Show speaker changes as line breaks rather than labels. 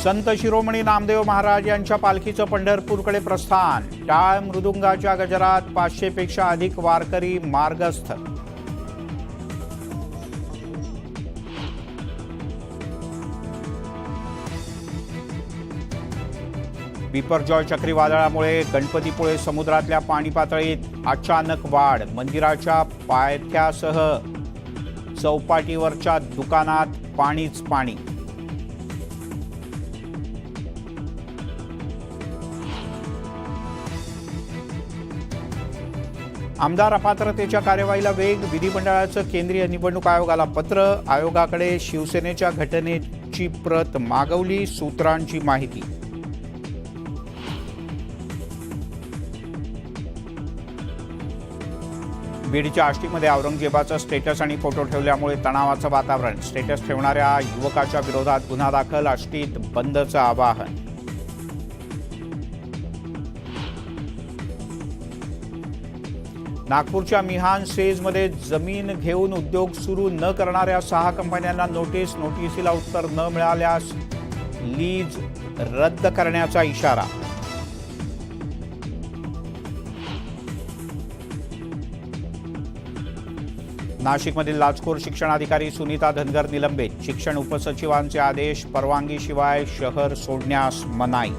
संत शिरोमणी नामदेव महाराज यांच्या पालखीचं पंढरपूरकडे प्रस्थान। टाळ मृदुंगाच्या गजरात 500 पेक्षा अधिक वारकरी मार्गस्थ। बिपरजॉय चक्रीवादळामुळे गणपतीपुळे समुद्रातल्या पाणी पातळीत अचानक वाढ। मंदिराच्या पायथ्यासह चौपाटीवरच्या दुकानात पाणीच पाणी। आमदार अपात्रतेच्या कार्यवाहीला वेग। विधिमंडळाचं केंद्रीय निवडणूक आयोगाला पत्र। आयोगाकडे शिवसेनेच्या घटनेची प्रत मागवली। सूत्रांची माहिती। बीडच्या आष्टीमध्ये औरंगजेबाचा स्टेटस आणि फोटो ठेवल्यामुळे तणावाचं वातावरण। स्टेटस ठेवणाऱ्या युवकाच्या विरोधात गुन्हा दाखल। आष्टीत बंदचं आवाहन। नागपूरच्या मिहान सेजमध्ये जमीन घेऊन उद्योग सुरू न करणाऱ्या 6 कंपन्यांना नोटीस। नोटिसीला उत्तर न मिळाल्यास लीज रद्द करण्याचा इशारा। नाशिकमधील लाचखोर शिक्षणाधिकारी सुनीता धनगर निलंबित। शिक्षण उपसचिवांचे आदेश। परवानगीशिवाय शहर सोडण्यास मनाई।